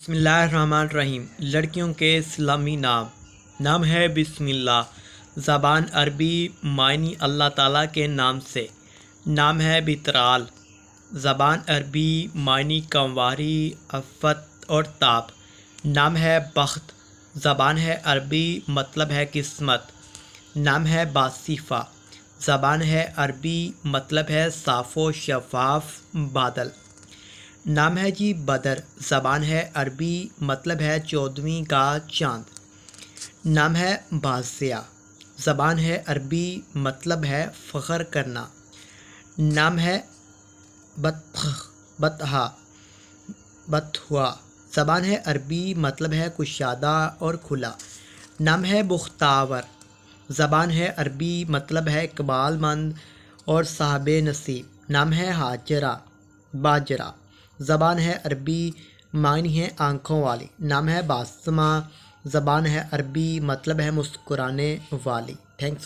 بسم اللہ الرحمن الرحیم۔ لڑکیوں کے اسلامی نام ہے بسم اللہ۔ زبان عربی معنی اللہ تعالیٰ کے نام سے۔ نام ہے بطرال۔ زبان عربی معنی کمواری، عفت اور تاب۔ نام ہے بخت۔ زبان ہے عربی مطلب ہے قسمت۔ نام ہے باصفہ۔ زبان ہے عربی مطلب ہے صاف و شفاف بادل۔ نام ہے جی بدر۔ زبان ہے عربی مطلب ہے 14ویں کا چاند۔ نام ہے بازیہ۔ زبان ہے عربی مطلب ہے فخر کرنا۔ نام ہے بطحا۔ زبان ہے عربی مطلب ہے کشادہ اور کھلا۔ نام ہے بختاور۔ زبان ہے عربی مطلب ہے اقبال مند اور صاحب نصیب۔ نام ہے باجرہ۔ زبان ہے عربی معنی ہے آنکھوں والی۔ نام ہے باسمہ۔ زبان ہے عربی مطلب ہے مسکرانے والی۔ تھینکس۔